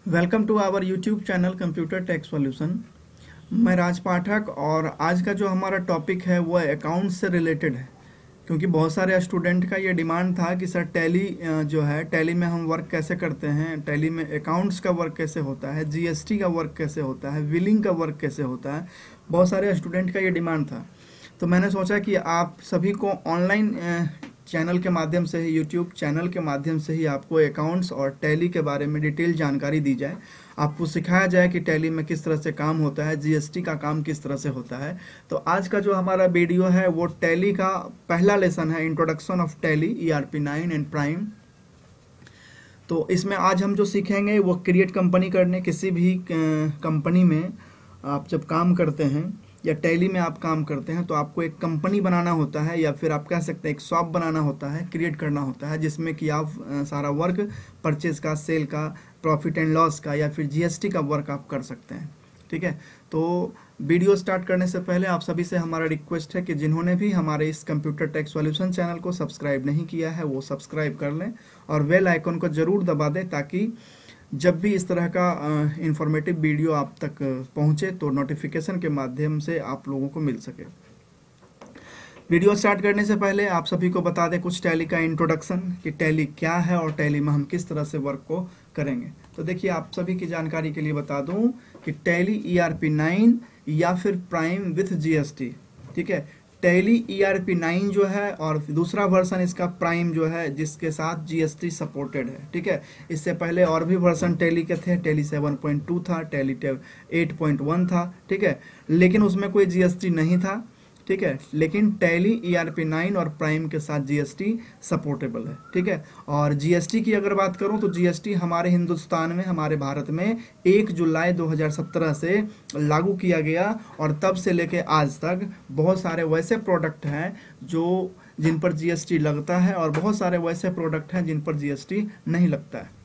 Welcome to our YouTube channel computer tech solution. मैं राज पाठक और आज का जो हमारा टॉपिक है वो अकाउंट्स से रिलेटेड है, क्योंकि बहुत सारे स्टूडेंट का ये डिमांड था कि सर टैली जो है टैली में हम वर्क कैसे करते हैं, टैली में अकाउंट्स का वर्क कैसे होता है, जीएसटी का वर्क कैसे होता है, बिलिंग का वर्क कैसे होता है। बहुत सारे स्टूडेंट का ये डिमांड था, तो मैंने सोचा कि आप सभी को ऑनलाइन चैनल के माध्यम से ही, यूट्यूब चैनल के माध्यम से ही आपको अकाउंट्स और टैली के बारे में डिटेल जानकारी दी जाए। आपको सिखाया जाए कि टैली में किस तरह से काम होता है, जीएसटी का काम किस तरह से होता है। तो आज का जो हमारा वीडियो है वो टैली का पहला लेसन है, introduction of tally ERP9 and prime. तो इसमें आज हम जो सीखेंगे वो क्रिएट कंपनी करने, किसी भी कंपनी में आप जब काम करते हैं या टैली में आप काम करते हैं तो आपको एक कंपनी बनाना होता है, या फिर आप कह सकते हैं एक शॉप बनाना होता है, क्रिएट करना होता है, जिसमें कि आप सारा वर्क परचेज का, सेल का, प्रॉफिट एंड लॉस का या फिर जीएसटी का वर्क आप कर सकते हैं। ठीक है, तो वीडियो स्टार्ट करने से पहले आप सभी से हमारा रिक्वेस्ट है कि जिन्होंने भी हमारे इस कंप्यूटर टेक सॉल्यूशन चैनल को सब्सक्राइब नहीं किया है वो सब्सक्राइब कर लें और बेल आइकन को ज़रूर दबा दें, ताकि जब भी इस तरह का इंफॉर्मेटिव वीडियो आप तक पहुंचे तो नोटिफिकेशन के माध्यम से आप लोगों को मिल सके। वीडियो स्टार्ट करने से पहले आप सभी को बता दें कुछ टैली का इंट्रोडक्शन, कि टैली क्या है और टैली में हम किस तरह से वर्क को करेंगे। तो देखिए, आप सभी की जानकारी के लिए बता दूं कि टैली ERP9 या फिर प्राइम विथ जीएसटी, ठीक है। टैली ERP9 जो है और दूसरा वर्जन इसका प्राइम जो है, जिसके साथ जीएसटी सपोर्टेड है। ठीक है, इससे पहले और भी वर्जन टैली के थे, टैली 7.2 था, टैली 8.1 था। ठीक है, लेकिन उसमें कोई जीएसटी नहीं था। ठीक है, लेकिन टैली ERP9 और प्राइम के साथ जीएसटी सपोर्टेबल है। ठीक है, और जीएसटी की अगर बात करूं तो जीएसटी हमारे हिंदुस्तान में, हमारे भारत में 1 जुलाई 2017 से लागू किया गया, और तब से लेके आज तक बहुत सारे वैसे प्रोडक्ट हैं जिन पर जीएसटी लगता है और बहुत सारे वैसे प्रोडक्ट हैं जिन पर जीएसटी नहीं लगता है।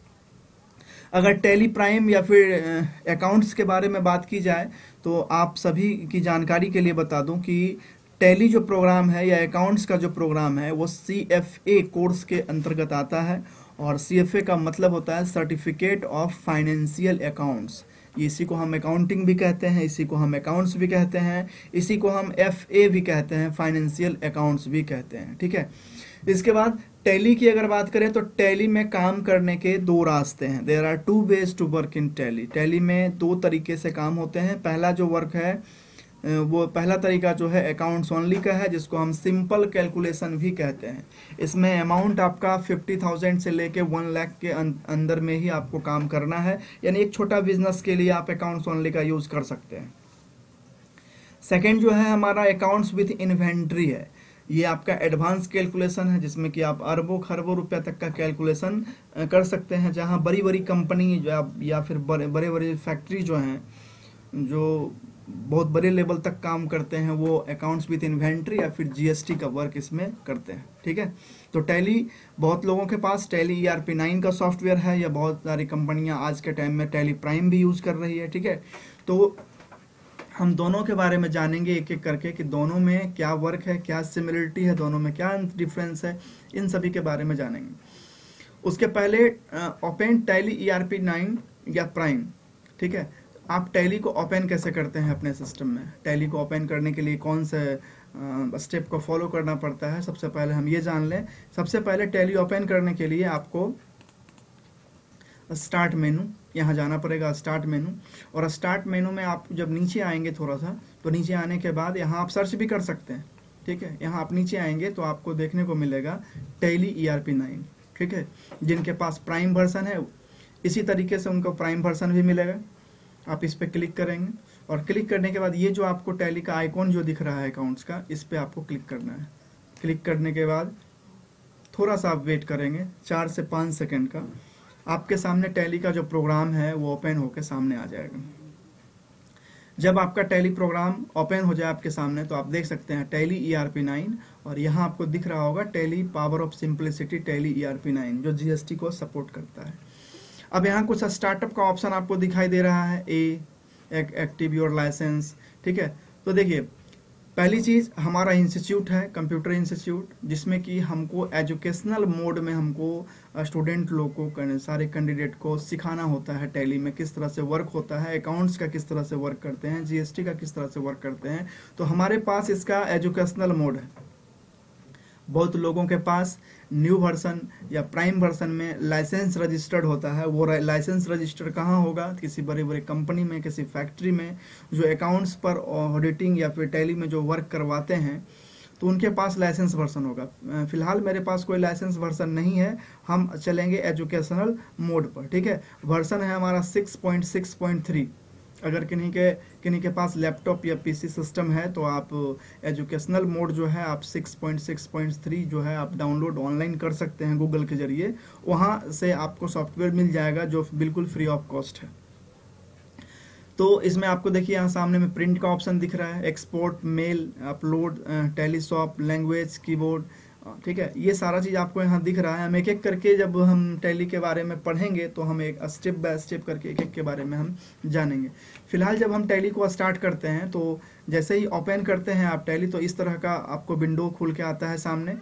अगर टैली प्राइम या फिर अकाउंट्स के बारे में बात की जाए तो आप सभी की जानकारी के लिए बता दूं कि टैली जो प्रोग्राम है या अकाउंट्स का जो प्रोग्राम है वो CFA कोर्स के अंतर्गत आता है, और CFA का मतलब होता है सर्टिफिकेट ऑफ फाइनेंशियल अकाउंट्स। इसी को हम अकाउंटिंग भी कहते हैं, इसी को हम अकाउंट्स भी कहते हैं, इसी को हम FA भी कहते हैं, फाइनेंशियल अकाउंट्स भी कहते हैं। ठीक है, इसके बाद टैली की अगर बात करें तो टैली में काम करने के दो रास्ते हैं। There are 2 ways to work in Tally. Tally में 2 तरीके से काम होते हैं। पहला जो वर्क है वो पहला तरीका जो है अकाउंट्स ओनली का है, जिसको हम सिंपल कैलकुलेशन भी कहते हैं। इसमें अमाउंट आपका 50,000 से लेके 1 लाख के अंदर में ही आपको काम करना है, यानी एक छोटा बिजनेस के लिए आप अकाउंट्स ओनली का यूज कर सकते हैं। सेकेंड जो है हमारा अकाउंट्स विथ इन्वेंट्री है। ये आपका एडवांस कैलकुलेशन है, जिसमें कि आप अरबों खरबों रुपया तक का कैलकुलेशन कर सकते हैं। जहां बड़ी बड़ी कंपनी या फिर बड़े बड़े फैक्ट्री जो हैं, जो बहुत बड़े लेवल तक काम करते हैं, वो अकाउंट्स विथ इन्वेंट्री या फिर जीएसटी का वर्क इसमें करते हैं। ठीक है, तो टैली, बहुत लोगों के पास टैली ERP9 का सॉफ्टवेयर है, या बहुत सारी कंपनियां आज के टाइम में टैली प्राइम भी यूज कर रही है। ठीक है, तो हम दोनों के बारे में जानेंगे एक एक करके कि दोनों में क्या वर्क है, क्या सिमिलरिटी है, दोनों में क्या डिफरेंस है, इन सभी के बारे में जानेंगे। उसके पहले ओपन टैली ERP9 या प्राइम। ठीक है, आप टैली को ओपन कैसे करते हैं अपने सिस्टम में, टैली को ओपन करने के लिए कौन से स्टेप को फॉलो करना पड़ता है, सबसे पहले हम ये जान लें। सबसे पहले टैली ओपन करने के लिए आपको स्टार्ट मेनू, यहाँ जाना पड़ेगा स्टार्ट मेनू, और स्टार्ट मेनू में आप जब नीचे आएंगे थोड़ा सा, तो नीचे आने के बाद यहाँ आप सर्च भी कर सकते हैं। ठीक है, यहाँ आप नीचे आएंगे तो आपको देखने को मिलेगा टैली ERP9। ठीक है, जिनके पास प्राइम वर्जन है इसी तरीके से उनको प्राइम वर्जन भी मिलेगा। आप इस पर क्लिक करेंगे, और क्लिक करने के बाद ये जो आपको टैली का आइकॉन जो दिख रहा है अकाउंट्स का, इस पर आपको क्लिक करना है। क्लिक करने के बाद थोड़ा सा आप वेट करेंगे 4 से 5 सेकेंड का, आपके सामने टैली का जो प्रोग्राम है वो ओपन होकर सामने आ जाएगा। जब आपका टैली प्रोग्राम ओपन हो जाए आपके सामने, तो आप देख सकते हैं टैली ERP9, और यहाँ आपको दिख रहा होगा tally power of simplicity tally ERP9, जो जीएसटी को सपोर्ट करता है। अब यहाँ कुछ स्टार्टअप का ऑप्शन आपको दिखाई दे रहा है, एक्टिव योर लाइसेंस। ठीक है, तो देखिए पहली चीज़ हमारा इंस्टीट्यूट है कंप्यूटर इंस्टीट्यूट, जिसमें कि हमको एजुकेशनल मोड में हमको स्टूडेंट लोग को, सारे कैंडिडेट को सिखाना होता है टैली में किस तरह से वर्क होता है, अकाउंट्स का किस तरह से वर्क करते हैं, जीएसटी का किस तरह से वर्क करते हैं। तो हमारे पास इसका एजुकेशनल मोड है। बहुत लोगों के पास न्यू वर्जन या प्राइम वर्जन में लाइसेंस रजिस्टर्ड होता है। वो लाइसेंस रजिस्टर्ड कहाँ होगा? किसी बड़े बड़े कंपनी में, किसी फैक्ट्री में, जो अकाउंट्स पर ऑडिटिंग या फिर टैली में जो वर्क करवाते हैं, तो उनके पास लाइसेंस वर्जन होगा। फिलहाल मेरे पास कोई लाइसेंस वर्जन नहीं है, हम चलेंगे एजुकेशनल मोड पर। ठीक है, वर्जन है हमारा 6.6.3। अगर किन्हीं के पास लैपटॉप या पीसी सिस्टम है तो आप एजुकेशनल मोड जो है आप 6.6.3 जो है आप डाउनलोड ऑनलाइन कर सकते हैं गूगल के जरिए। वहाँ से आपको सॉफ्टवेयर मिल जाएगा जो बिल्कुल फ्री ऑफ कॉस्ट है। तो इसमें आपको देखिए यहाँ सामने में प्रिंट का ऑप्शन दिख रहा है, export, mail, upload, Telesoft, language, keyboard. ठीक है, ये सारा चीज़ आपको यहाँ दिख रहा है। हम एक एक करके जब हम टैली के बारे में पढ़ेंगे तो हम एक स्टेप बाय स्टेप करके एक एक के बारे में हम जानेंगे। फिलहाल जब हम टैली को स्टार्ट करते हैं तो जैसे ही ओपन करते हैं आप टैली, तो इस तरह का आपको विंडो खुल के आता है सामने।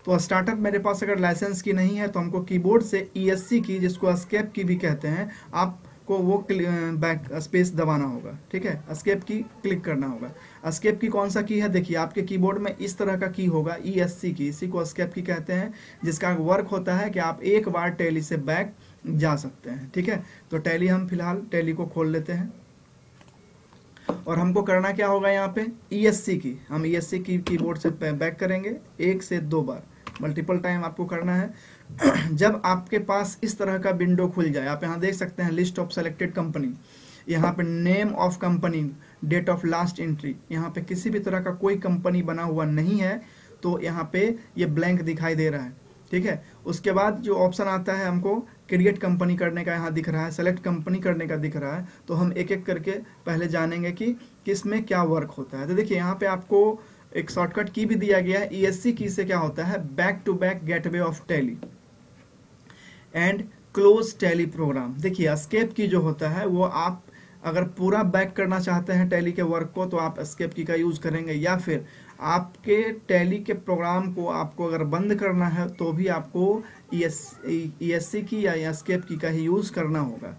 तो स्टार्टअप मेरे पास अगर लाइसेंस की नहीं है तो हमको कीबोर्ड से ESC की, जिसको एस्केप की भी कहते हैं, आपको वो बैक स्पेस दबाना होगा। ठीक है, एस्केप की क्लिक करना होगा। एस्केप की कौन सा की है? देखिए आपके कीबोर्ड में इस तरह का की होगा, ESC की, इसी को एस्केप की कहते हैं, जिसका वर्क होता है कि आप एक बार टैली से बैक जा सकते हैं। ठीक है, तो टैली हम फिलहाल टैली को खोल लेते हैं और हमको करना क्या होगा यहाँ पे? ESC की, हम ESC की कीबोर्ड से बैक करेंगे 1 से 2 बार, मल्टीपल टाइम आपको करना है। जब आपके पास इस तरह का विंडो खुल जाए, आप यहाँ देख सकते हैं लिस्ट ऑफ सेलेक्टेड कंपनी, यहाँ पे name of company, date of last entry, यहाँ पे किसी भी तरह का कोई कंपनी बना हुआ नहीं है, तो यहाँ पे ये ब्लैंक दिखाई दे रहा है। ठीक है, उसके बाद जो ऑप्शन आता है हमको क्रिएट कंपनी करने का यहाँ दिख रहा है, सेलेक्ट कंपनी करने का दिख रहा है। तो हम एक एक करके पहले जानेंगे कि किस में क्या वर्क होता है। तो देखिए यहाँ पे आपको एक शॉर्टकट की भी दिया गया है। ESC की से क्या होता है? Back to back gateway of Tally and close Tally program. देखिए एस्केप की जो होता है वो आप अगर पूरा बैक करना चाहते हैं टैली के वर्क को तो आप एस्केप की का यूज़ करेंगे, या फिर आपके टैली के प्रोग्राम को आपको अगर बंद करना है तो भी आपको ESC की या एस्केप की का ही यूज़ करना होगा।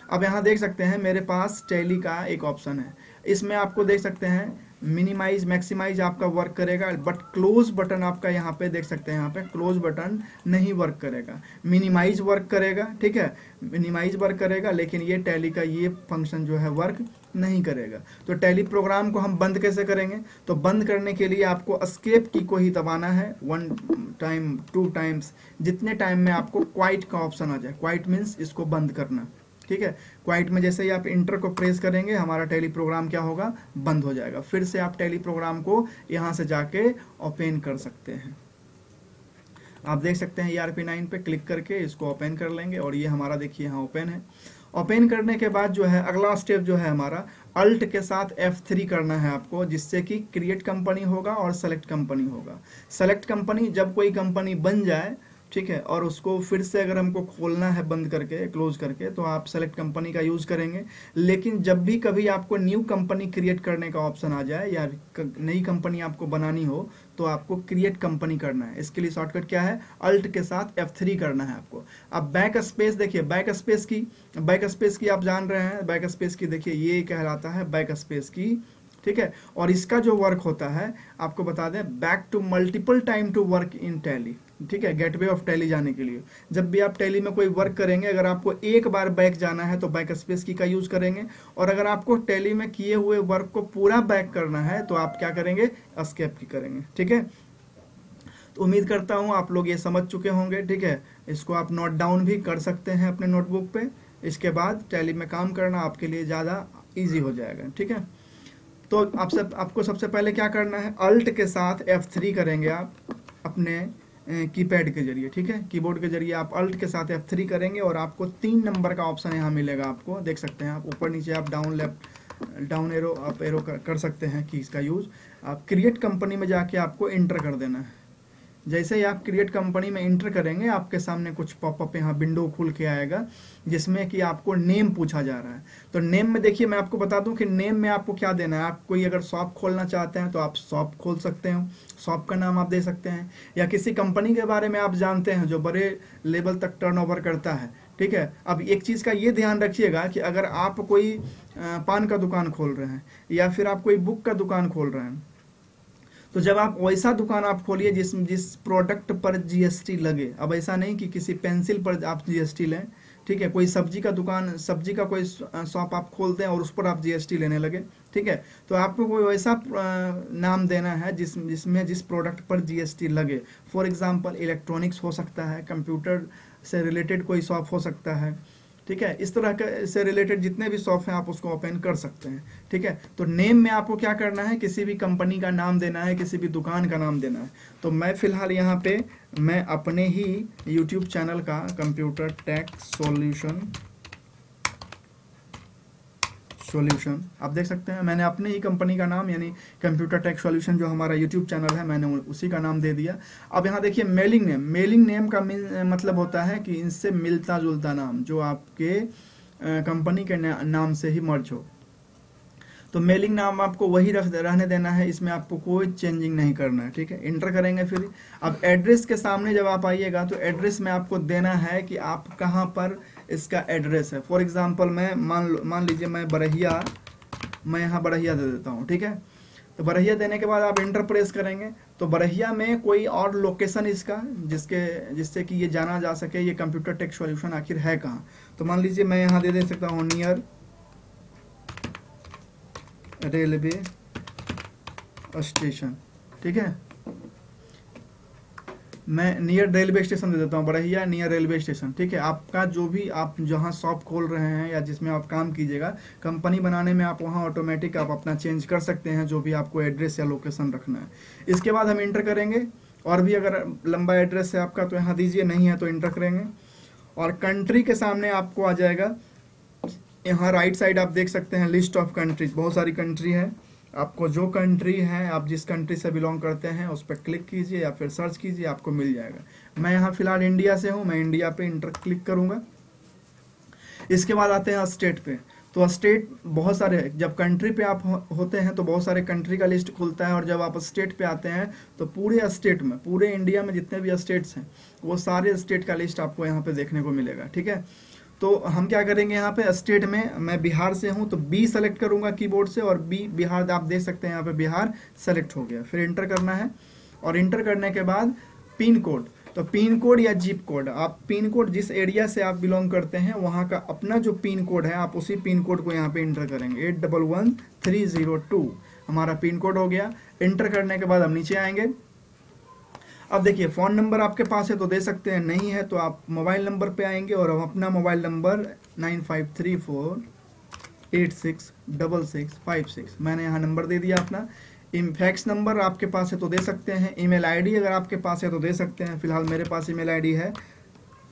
अब यहाँ देख सकते हैं मेरे पास टैली का एक ऑप्शन है, इसमें आपको देख सकते हैं मिनिमाइज मैक्सिमाइज आपका वर्क करेगा, बट क्लोज बटन आपका यहाँ पे देख सकते हैं, यहाँ पे क्लोज बटन नहीं वर्क करेगा। मिनिमाइज वर्क करेगा, ठीक है, मिनिमाइज वर्क करेगा, लेकिन ये टैली का ये फंक्शन जो है वर्क नहीं करेगा। तो टैली प्रोग्राम को हम बंद कैसे करेंगे? तो बंद करने के लिए आपको एस्केप की को ही दबाना है 1 टाइम 2 टाइम्स, जितने टाइम में आपको क्वाइट का ऑप्शन आ जाए। क्वाइट मीन्स इसको बंद करना। ठीक है, क्वाइट में जैसे ही आप इंटर को प्रेस करेंगे हमारा टैली प्रोग्राम क्या होगा? बंद हो जाएगा। फिर से आप टैली प्रोग्राम को यहाँ से जाके ओपन कर सकते हैं। आप देख सकते हैं ERP9 पे क्लिक करके इसको ओपन कर लेंगे और ये हमारा देखिए यहाँ ओपन है। ओपन करने के बाद जो है अगला स्टेप जो है हमारा अल्ट के साथ F3 करना है आपको, जिससे कि क्रिएट कंपनी होगा और सेलेक्ट कंपनी होगा। सेलेक्ट कंपनी, जब कोई कंपनी बन जाए, ठीक है, और उसको फिर से अगर हमको खोलना है बंद करके, क्लोज करके, तो आप सेलेक्ट कंपनी का यूज़ करेंगे। लेकिन जब भी कभी आपको न्यू कंपनी क्रिएट करने का ऑप्शन आ जाए या नई कंपनी आपको बनानी हो तो आपको क्रिएट कंपनी करना है। इसके लिए शॉर्टकट क्या है? अल्ट के साथ F3 करना है आपको। अब बैक स्पेस देखिए, बैक स्पेस की आप जान रहे हैं, बैक स्पेस की देखिए ये कहलाता है बैक स्पेस की। ठीक है, और इसका जो वर्क होता है आपको बता दें, back to multiple time to work in Tally. ठीक है, गेटवे ऑफ टैली जाने के लिए जब भी आप टैली में कोई वर्क करेंगे, अगर आपको एक बार बैक जाना है तो बैक स्पेस की का यूज करेंगे, और अगर आपको टैली में किए हुए वर्क को पूरा बैक करना है तो आप क्या करेंगे? एस्केप की करेंगे। ठीक है, तो उम्मीद करता हूँ आप लोग ये समझ चुके होंगे। ठीक है, इसको आप नोट डाउन भी कर सकते हैं अपने नोटबुक पे। इसके बाद टैली में काम करना आपके लिए ज़्यादा ईजी हो जाएगा। ठीक है, तो आपको सबसे पहले क्या करना है? अल्ट के साथ F3 करेंगे आप अपने कीपैड के जरिए। ठीक है, कीबोर्ड के जरिए आप अल्ट के साथ F3 करेंगे और आपको 3 नंबर का ऑप्शन यहाँ मिलेगा। आपको देख सकते हैं, आप ऊपर नीचे आप down left down arrow up arrow कर सकते हैं कीज का यूज़। आप क्रिएट कंपनी में जाके आपको इंटर कर देना है। जैसे ही आप क्रिएट कंपनी में इंटर करेंगे आपके सामने कुछ पॉपअप यहाँ विंडो खुल के आएगा जिसमें कि आपको नेम पूछा जा रहा है। तो नेम में देखिए मैं आपको बता दूं कि नेम में आपको क्या देना है। आप कोई अगर शॉप खोलना चाहते हैं तो आप शॉप खोल सकते हो, शॉप का नाम आप दे सकते हैं, या किसी कंपनी के बारे में आप जानते हैं जो बड़े लेवल तक टर्नओवर करता है, ठीक है। अब एक चीज़ का ये ध्यान रखिएगा कि अगर आप कोई पान का दुकान खोल रहे हैं या फिर आप कोई बुक का दुकान खोल रहे हैं, तो जब आप वैसा दुकान आप खोलिए जिस प्रोडक्ट पर जीएसटी लगे। अब ऐसा नहीं कि किसी पेंसिल पर आप जीएसटी लें, ठीक है। कोई सब्जी का दुकान, सब्जी का कोई शॉप आप खोलते हैं और उस पर आप जीएसटी लेने लगे, ठीक है। तो आपको कोई वैसा नाम देना है जिसमें जिस प्रोडक्ट पर जीएसटी लगे। फॉर एग्जांपल इलेक्ट्रॉनिक्स हो सकता है, कंप्यूटर से रिलेटेड कोई शॉप हो सकता है, ठीक है। इस तरह के से रिलेटेड जितने भी शॉप हैं आप उसको ओपन कर सकते हैं, ठीक है। तो नेम में आपको क्या करना है, किसी भी कंपनी का नाम देना है, किसी भी दुकान का नाम देना है। तो मैं फिलहाल यहाँ पे मैं अपने ही यूट्यूब चैनल का कंप्यूटर टेक सॉल्यूशन आप देख सकते हैं, मैंने अपने ही कंपनी का नाम यानी कंप्यूटर टेक सॉल्यूशन जो हमारा यूट्यूब चैनल है मैंने उसी का नाम दे दिया। अब यहाँ देखिए मेलिंग नेम का मतलब होता है कि इनसे मिलता जुलता नाम जो आपके कंपनी के नाम से ही मर्ज हो। तो मेलिंग नाम आपको वही रहने देना है, इसमें आपको कोई चेंजिंग नहीं करना है, ठीक है। इंटर करेंगे फिर। अब एड्रेस के सामने जब आप आइएगा तो एड्रेस में आपको देना है कि आप कहाँ पर इसका एड्रेस है। फॉर एग्जांपल मैं मान लीजिए मैं यहाँ बरहिया दे देता हूँ, ठीक है। तो बरहिया देने के बाद आप इंटर प्रेस करेंगे तो बरहिया में कोई और लोकेशन इसका जिससे कि ये जाना जा सके ये कंप्यूटर टेक सॉल्यूशन आखिर है कहाँ। तो मान लीजिए मैं यहाँ दे सकता हूँ नियर रेलवे स्टेशन, ठीक है। मैं नियर रेलवे स्टेशन दे देता हूँ, बरहिया नियर रेलवे स्टेशन, ठीक है। आपका जो भी आप जहाँ शॉप खोल रहे हैं या जिसमें आप काम कीजिएगा कंपनी बनाने में आप वहाँ ऑटोमेटिक आप अपना चेंज कर सकते हैं जो भी आपको एड्रेस या लोकेशन रखना है। इसके बाद हम इंटर करेंगे, और भी अगर लंबा एड्रेस है आपका तो यहाँ दीजिए, नहीं है तो इंटर करेंगे। और कंट्री के सामने आपको आ जाएगा, यहाँ राइट साइड आप देख सकते हैं लिस्ट ऑफ कंट्रीज, बहुत सारी कंट्री है। आपको जो कंट्री है आप जिस कंट्री से बिलोंग करते हैं उस पर क्लिक कीजिए या फिर सर्च कीजिए, आपको मिल जाएगा। मैं यहाँ फिलहाल इंडिया से हूँ, मैं इंडिया पे इंटर क्लिक करूँगा। इसके बाद आते हैं स्टेट पे। तो स्टेट बहुत सारे, जब कंट्री पे आप होते हैं तो बहुत सारे कंट्री का लिस्ट खुलता है, और जब आप स्टेट पे आते हैं तो पूरे स्टेट में, पूरे इंडिया में जितने भी स्टेट्स हैं वो सारे स्टेट का लिस्ट आपको यहाँ पे देखने को मिलेगा, ठीक है। तो हम क्या करेंगे, यहाँ पे स्टेट में मैं बिहार से हूँ तो बी सेलेक्ट करूँगा कीबोर्ड से, और बी बिहार आप देख सकते हैं यहाँ पे बिहार सेलेक्ट हो गया। फिर इंटर करना है, और इंटर करने के बाद पिन कोड, तो पिन कोड या जिप कोड, आप पिन कोड जिस एरिया से आप बिलोंग करते हैं वहाँ का अपना जो पिन कोड है आप उसी पिन कोड को यहाँ पे इंटर करेंगे। 811302 हमारा पिन कोड हो गया। इंटर करने के बाद हम नीचे आएंगे। अब देखिए फ़ोन नंबर आपके पास है तो दे सकते हैं, नहीं है तो आप मोबाइल नंबर पे आएंगे, और हम अपना मोबाइल नंबर 9534866656 मैंने यहाँ नंबर दे दिया अपना। फैक्स नंबर आपके पास है तो दे सकते हैं। ईमेल आईडी अगर आपके पास है तो दे सकते हैं। फिलहाल मेरे पास ईमेल आईडी है,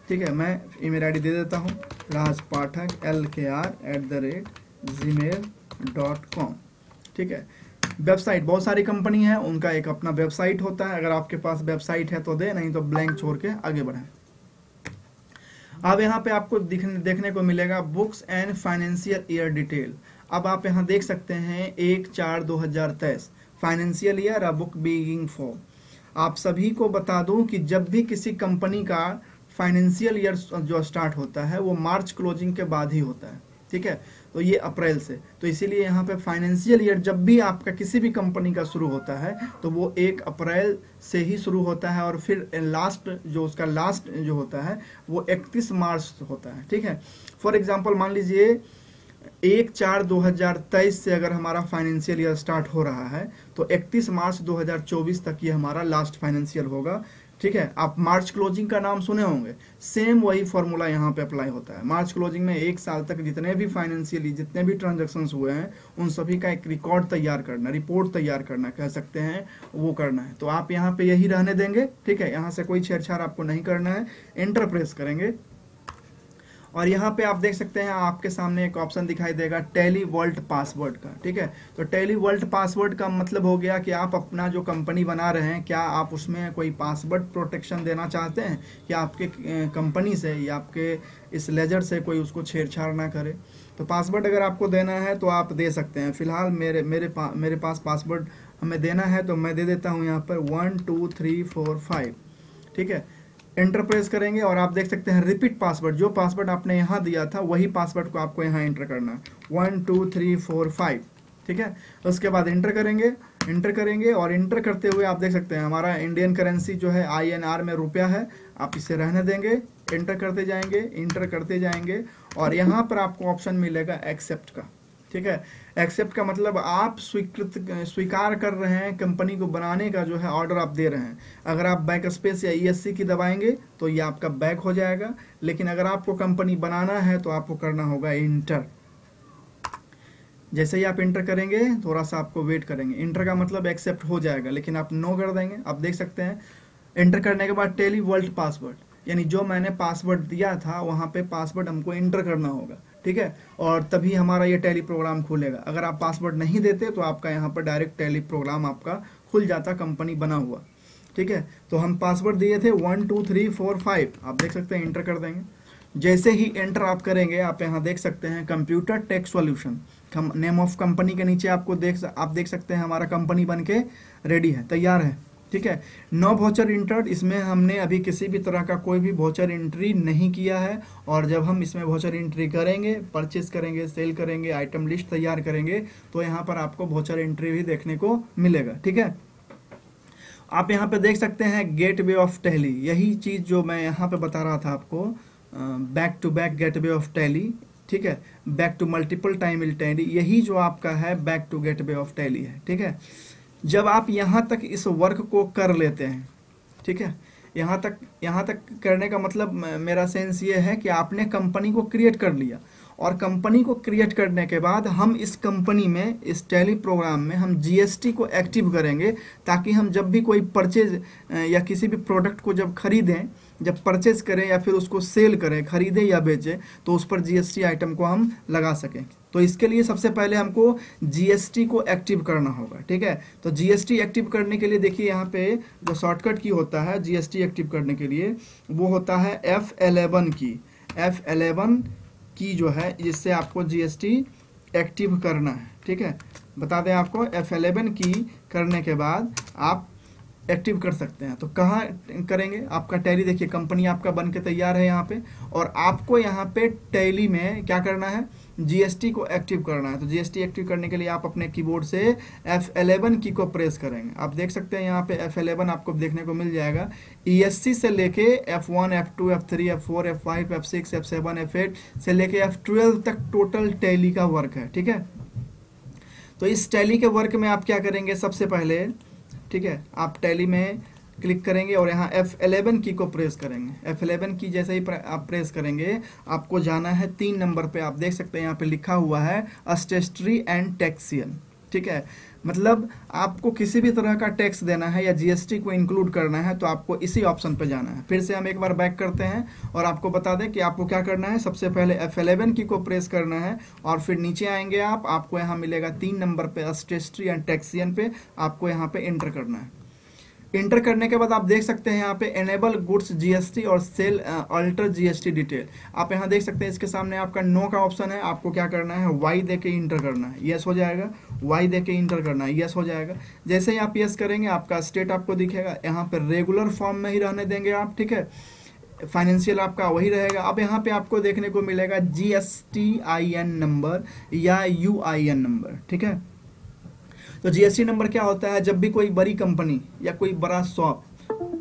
ठीक है, मैं ईमेल आईडी दे देता हूँ rajpathak@gmail.com, ठीक है। वेबसाइट, बहुत सारी कंपनी है उनका एक अपना वेबसाइट होता है, अगर आपके पास वेबसाइट है तो दे, नहीं तो ब्लैंक छोड़ के आगे बढ़ें। अब यहाँ पे आपको देखने को मिलेगा books and financial year detail. अब आप यहाँ देख सकते हैं 1/4/2023 फाइनेंशियल ईयर और बुक बिगिंग फॉर। आप सभी को बता दूं कि जब भी किसी कंपनी का फाइनेंशियल ईयर जो स्टार्ट होता है वो मार्च क्लोजिंग के बाद ही होता है, ठीक है। तो ये अप्रैल से, तो इसीलिए यहाँ पे फाइनेंशियल ईयर जब भी आपका किसी भी कंपनी का शुरू होता है तो वो 1 अप्रैल से ही शुरू होता है, और फिर लास्ट जो उसका लास्ट जो होता है वो 31 मार्च होता है, ठीक है। फॉर एग्जांपल मान लीजिए 1/4/2023 से अगर हमारा फाइनेंशियल ईयर स्टार्ट हो रहा है तो 31 मार्च 2024 तक ये हमारा लास्ट फाइनेंशियल होगा, ठीक है। आप मार्च क्लोजिंग का नाम सुने होंगे, सेम वही फॉर्मूला यहाँ पे अप्लाई होता है। मार्च क्लोजिंग में 1 साल तक जितने भी फाइनेंशियली जितने भी ट्रांजैक्शंस हुए हैं उन सभी का एक रिकॉर्ड तैयार करना, रिपोर्ट तैयार करना कह सकते हैं, वो करना है। तो आप यहाँ पे यही रहने देंगे, ठीक है। यहाँ से कोई छेड़छाड़ आपको नहीं करना है। एंटर प्रेस करेंगे और यहाँ पे आप देख सकते हैं आपके सामने एक ऑप्शन दिखाई देगा टैली वॉल्ट पासवर्ड का। ठीक है, तो टैली वॉल्ट पासवर्ड का मतलब हो गया कि आप अपना जो कंपनी बना रहे हैं, क्या आप उसमें कोई पासवर्ड प्रोटेक्शन देना चाहते हैं कि आपके कंपनी से या आपके इस लेजर से कोई उसको छेड़छाड़ ना करे। तो पासवर्ड अगर आपको देना है तो आप दे सकते हैं। फिलहाल मेरे पास पासवर्ड हमें देना है तो मैं दे देता हूँ यहाँ पर 1 2 3 4 5। ठीक है, एंटर प्रेस करेंगे और आप देख सकते हैं रिपीट पासवर्ड, जो पासवर्ड आपने यहाँ दिया था वही पासवर्ड को आपको यहाँ एंटर करना है 1 2 3 4 5। ठीक है, उसके बाद एंटर करेंगे और एंटर करते हुए आप देख सकते हैं हमारा इंडियन करेंसी जो है INR में रुपया है, आप इसे रहने देंगे। एंटर करते जाएंगे और यहाँ पर आपको ऑप्शन मिलेगा एक्सेप्ट का। ठीक है, एक्सेप्ट का मतलब आप स्वीकार कर रहे हैं कंपनी को बनाने का जो है ऑर्डर आप दे रहे हैं। अगर आप बैक स्पेस या ESC की दबाएंगे तो ये आपका बैक हो जाएगा, लेकिन अगर आपको कंपनी बनाना है तो आपको करना होगा इंटर। जैसे ही आप इंटर करेंगे थोड़ा सा आपको वेट करेंगे, इंटर का मतलब एक्सेप्ट हो जाएगा, लेकिन आप नो कर देंगे। आप देख सकते हैं इंटर करने के बाद टैली वॉल्ट पासवर्ड, यानी जो मैंने पासवर्ड दिया था वहाँ पे पासवर्ड हमको इंटर करना होगा। ठीक है, और तभी हमारा ये टैली प्रोग्राम खुलेगा। अगर आप पासवर्ड नहीं देते तो आपका यहाँ पर डायरेक्ट टैली प्रोग्राम आपका खुल जाता कंपनी बना हुआ। ठीक है, तो हम पासवर्ड दिए थे 1 2 3 4 5, आप देख सकते हैं इंटर कर देंगे। जैसे ही एंटर आप करेंगे आप यहाँ देख सकते हैं computer tax solution, name of company के नीचे आप देख सकते हैं हमारा कंपनी बन के रेडी है, तैयार है। ठीक है, नो वोचर इंटर्ड, इसमें हमने अभी किसी भी तरह का कोई भी वोचर एंट्री नहीं किया है, और जब हम इसमें वोचर एंट्री करेंगे, परचेस करेंगे, सेल करेंगे, आइटम लिस्ट तैयार करेंगे तो यहाँ पर आपको वोचर एंट्री भी देखने को मिलेगा। ठीक है, आप यहाँ पे देख सकते हैं गेटवे ऑफ टैली, यही चीज़ जो मैं यहाँ पे बता रहा था आपको, back to back gateway of Tally. ठीक है, back to multiple time will Tally, यही जो आपका है back to gateway of Tally है। ठीक है, जब आप यहाँ तक इस वर्क को कर लेते हैं, ठीक है, यहाँ तक करने का मतलब मेरा सेंस ये है कि आपने कंपनी को क्रिएट कर लिया, और कंपनी को क्रिएट करने के बाद हम इस कंपनी में, इस टैली प्रोग्राम में हम GST को एक्टिव करेंगे, ताकि हम जब भी कोई परचेज या किसी भी प्रोडक्ट को जब खरीदें, जब परचेज करें या फिर उसको सेल करें, खरीदें या बेचें, तो उस पर GST आइटम को हम लगा सकें। तो इसके लिए सबसे पहले हमको GST को एक्टिव करना होगा। ठीक है, तो GST एक्टिव करने के लिए देखिए यहाँ पे जो शॉर्टकट की होता है GST एक्टिव करने के लिए, वो होता है F11 की। F11 की जो है, जिससे आपको GST एक्टिव करना है। ठीक है, बता दें आपको F11 की करने के बाद आप एक्टिव कर सकते हैं। तो कहाँ करेंगे, आपका टैली देखिए कंपनी आपका बन के तैयार है यहाँ पे, और आपको यहाँ पे टैली में क्या करना है, GST को एक्टिव करना है। तो GST एक्टिव करने के लिए आप अपने कीबोर्ड से F11 की को प्रेस करेंगे। आप देख सकते हैं यहाँ पे F11 आपको देखने को मिल जाएगा। ESC से लेके F1 F2 F3 F4 F5 F6 F7 F8 से लेके F12 तक टोटल टैली का वर्क है। ठीक है, तो इस टैली के वर्क में आप क्या करेंगे, सबसे पहले, ठीक है, आप टैली में क्लिक करेंगे और यहाँ F11 की को प्रेस करेंगे। F11 की जैसे ही आप प्रेस करेंगे आपको जाना है 3 नंबर पे। आप देख सकते हैं यहाँ पे लिखा हुआ है स्टेटरी एंड टैक्सियन। ठीक है, मतलब आपको किसी भी तरह का टैक्स देना है या GST को इंक्लूड करना है तो आपको इसी ऑप्शन पे जाना है। फिर से हम एक बार बैक करते हैं और आपको बता दें कि आपको क्या करना है। सबसे पहले F11 की को प्रेस करना है और फिर नीचे आएंगे आपको यहाँ मिलेगा 3 नंबर पे स्टेटरी एंड टैक्सियन पे, आपको यहाँ पे एंटर करना है। इंटर करने के बाद आप देख सकते हैं यहाँ पे एनेबल गुड्स GST और सेल अल्टर GST डिटेल। आप यहाँ देख सकते हैं इसके सामने आपका नो का ऑप्शन है। आपको क्या करना है, Y दे के इंटर करना है, यस हो जाएगा। Y दे के इंटर करना है, यस हो जाएगा। जैसे ही आप यस करेंगे आपका स्टेट आपको दिखेगा। यहाँ पे रेगुलर फॉर्म में ही रहने देंगे आप। ठीक है, फाइनेंशियल आपका वही रहेगा। अब यहाँ पे आपको देखने को मिलेगा GSTIN नंबर या UIN नंबर। ठीक है, तो GST नंबर क्या होता है, जब भी कोई बड़ी कंपनी या कोई बड़ा शॉप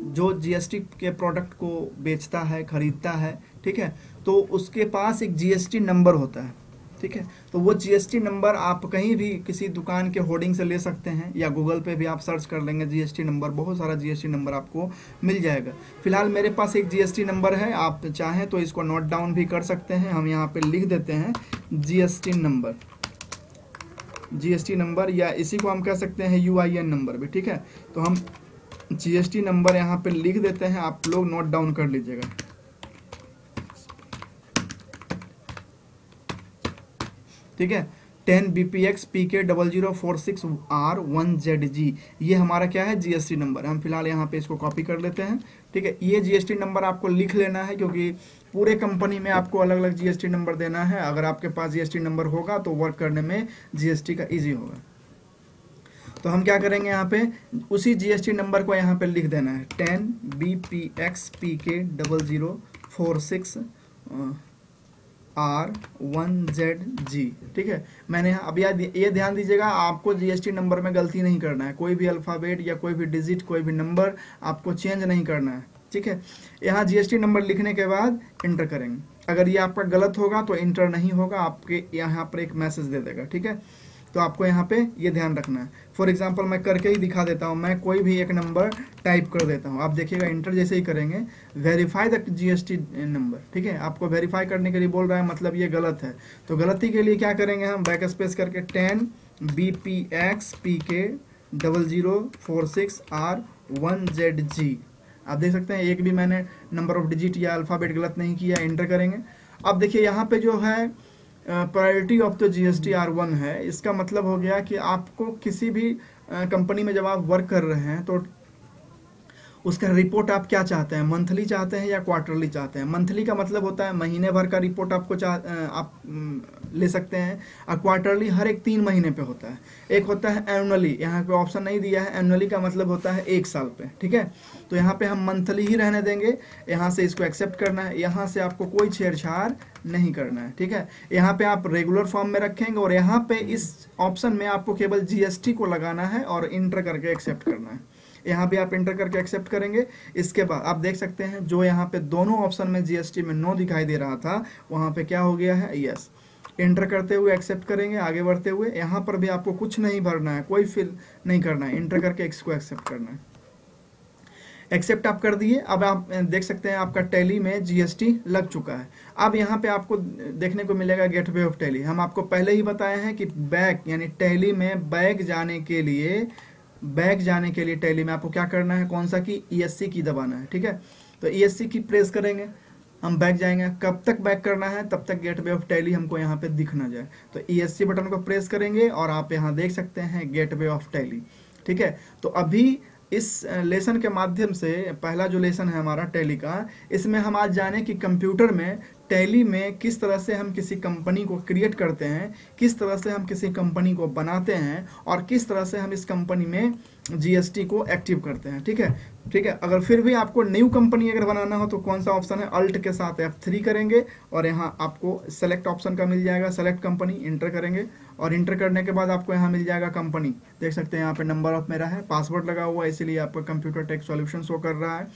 जो GST के प्रोडक्ट को बेचता है, खरीदता है, ठीक है, तो उसके पास एक GST नंबर होता है। ठीक है, तो वो GST नंबर आप कहीं भी किसी दुकान के होर्डिंग से ले सकते हैं या गूगल पे भी आप सर्च कर लेंगे GST नंबर, बहुत सारा GST नंबर आपको मिल जाएगा। फिलहाल मेरे पास एक GST नंबर है, आप चाहें तो इसको नोट डाउन भी कर सकते हैं। हम यहाँ पे लिख देते हैं GST नंबर या इसी को हम कह सकते हैं UIN नंबर भी। ठीक है, तो हम GST नंबर यहाँ पे लिख देते हैं, आप लोग नोट डाउन कर लीजिएगा। ठीक है। 10 BPX PK 0046R1ZG, ये हमारा क्या है, GST नंबर। हम फिलहाल यहाँ पे इसको कॉपी कर लेते हैं, ठीक है। ये GST नंबर आपको लिख लेना है, क्योंकि पूरे कंपनी में आपको अलग अलग GST नंबर देना है। अगर आपके पास GST नंबर होगा तो वर्क करने में GST का ईजी होगा। तो हम क्या करेंगे, यहाँ पे उसी GST नंबर को यहाँ पे लिख देना है, 10 BPX PK 0046 R1ZG, ठीक है। मैंने अब ये ध्यान दीजिएगा, आपको GST नंबर में गलती नहीं करना है। कोई भी अल्फ़ाबेट या कोई भी डिजिट, कोई भी नंबर आपको चेंज नहीं करना है, ठीक है। यहाँ GST नंबर लिखने के बाद इंटर करेंगे। अगर ये आपका गलत होगा तो इंटर नहीं होगा, आपके यहाँ पर एक मैसेज दे देगा, ठीक है। तो आपको यहाँ पे ये ध्यान रखना है। फॉर एग्जांपल मैं करके ही दिखा देता हूँ, मैं कोई भी एक नंबर टाइप कर देता हूँ। आप देखिएगा इंटर जैसे ही करेंगे, वेरीफाई द GST नंबर, ठीक है। आपको वेरीफाई करने के लिए बोल रहा है, मतलब ये गलत है। तो गलती के लिए क्या करेंगे, हम बैक स्पेस करके 10 BPX PK 0046R1ZG, आप देख सकते हैं एक भी मैंने नंबर ऑफ डिजिट या अल्फ़ाबेट गलत नहीं किया। इंटर करेंगे। अब देखिए यहाँ पे जो है priority of the GST R1 है। इसका मतलब हो गया कि आपको किसी भी कंपनी में जब आप वर्क कर रहे हैं तो उसका रिपोर्ट आप क्या चाहते हैं, मंथली चाहते हैं या क्वार्टरली चाहते हैं। मंथली का मतलब होता है महीने भर का रिपोर्ट आपको आप ले सकते हैं, और क्वार्टरली हर एक 3 महीने पे होता है। एक होता है एनुअली, यहाँ पे ऑप्शन नहीं दिया है। एनुअली का मतलब होता है 1 साल पे, ठीक है। तो यहाँ पे हम मंथली ही रहने देंगे। यहाँ से इसको एक्सेप्ट करना है, यहाँ से आपको कोई छेड़छाड़ नहीं करना है, ठीक है। यहाँ पे आप रेगुलर फॉर्म में रखेंगे और यहाँ पे इस ऑप्शन में आपको केवल GST को लगाना है और इंटर करके एक्सेप्ट करना है। यहाँ भी आप इंटर करके एक्सेप्ट करेंगे। इसके बाद आप देख सकते हैं जो यहाँ पे दोनों ऑप्शन में GST में नो दिखाई दे रहा था, वहाँ पे क्या हो गया है, यस। इंटर करते हुए एक्सेप्ट करेंगे, आगे बढ़ते हुए। यहाँ पर भी आपको कुछ नहीं भरना है, कोई फिल नहीं करना है, इंटर करके इसको एक्सेप्ट करना है। एक्सेप्ट आप कर दिए। अब आप देख सकते हैं आपका टैली में GST लग चुका है। अब यहाँ पे आपको देखने को मिलेगा गेटवे ऑफ टैली। हम आपको पहले ही बताए हैं कि बैक यानी टैली में बैक जाने के लिए टैली में आपको क्या करना है, कौन सा की, ESC की दबाना है, ठीक है। तो ESC की प्रेस करेंगे, हम बैक जाएंगे। कब तक बैक करना है, तब तक गेटवे ऑफ टैली हमको यहाँ पे दिख ना जाए। तो ESC बटन को प्रेस करेंगे और आप यहाँ देख सकते हैं गेटवे ऑफ टैली, ठीक है। तो अभी इस लेसन के माध्यम से, पहला जो लेसन है हमारा टैली का, इसमें हम आज जाने कि कंप्यूटर में टैली में किस तरह से हम किसी कंपनी को क्रिएट करते हैं, किस तरह से हम किसी कंपनी को बनाते हैं, और किस तरह से हम इस कंपनी में GST को एक्टिव करते हैं, ठीक है। ठीक है। अगर फिर भी आपको न्यू कंपनी अगर बनाना हो तो कौन सा ऑप्शन है, अल्ट के साथ F3 करेंगे और यहाँ आपको सेलेक्ट ऑप्शन का मिल जाएगा, सेलेक्ट कंपनी, इंटर करेंगे। और इंटर करने के बाद आपको यहाँ मिल जाएगा कंपनी। देख सकते हैं यहाँ पे नंबर ऑफ मेरा है, पासवर्ड लगा हुआ है, इसीलिए आपका कंप्यूटर टेक सॉल्यूशन शो कर रहा है।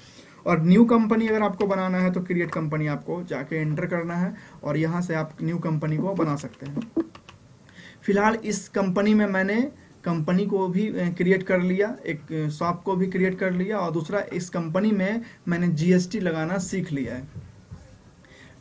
और न्यू कंपनी अगर आपको बनाना है तो क्रिएट कंपनी आपको जाके एंटर करना है और यहाँ से आप न्यू कंपनी को बना सकते हैं। फिलहाल इस कंपनी में मैंने कंपनी को भी क्रिएट कर लिया, एक शॉप को भी क्रिएट कर लिया, और दूसरा इस कंपनी में मैंने GST लगाना सीख लिया है।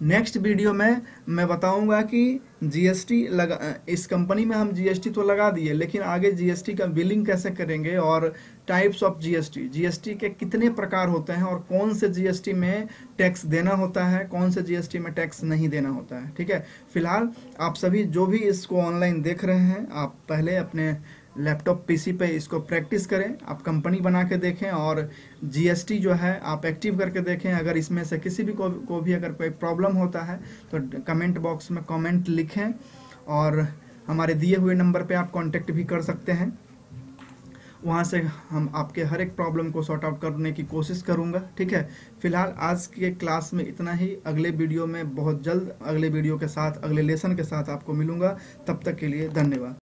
नेक्स्ट वीडियो में मैं बताऊंगा कि GST लगा, इस कंपनी में हम GST तो लगा दिए, लेकिन आगे GST का बिलिंग कैसे करेंगे, और टाइप्स ऑफ GST के कितने प्रकार होते हैं, और कौन से GST में टैक्स देना होता है, कौन से GST में टैक्स नहीं देना होता है, ठीक है। फिलहाल आप सभी जो भी इसको ऑनलाइन देख रहे हैं, आप पहले अपने लैपटॉप PC पे इसको प्रैक्टिस करें, आप कंपनी बना के देखें और GST जो है आप एक्टिव करके देखें। अगर इसमें से किसी भी को भी अगर कोई प्रॉब्लम होता है तो कमेंट बॉक्स में कमेंट लिखें, और हमारे दिए हुए नंबर पे आप कांटेक्ट भी कर सकते हैं। वहाँ से हम आपके हर एक प्रॉब्लम को सॉर्ट आउट करने की कोशिश करूँगा, ठीक है। फिलहाल आज के क्लास में इतना ही। अगले वीडियो में बहुत जल्द अगले वीडियो के साथ, अगले लेसन के साथ आपको मिलूँगा। तब तक के लिए धन्यवाद।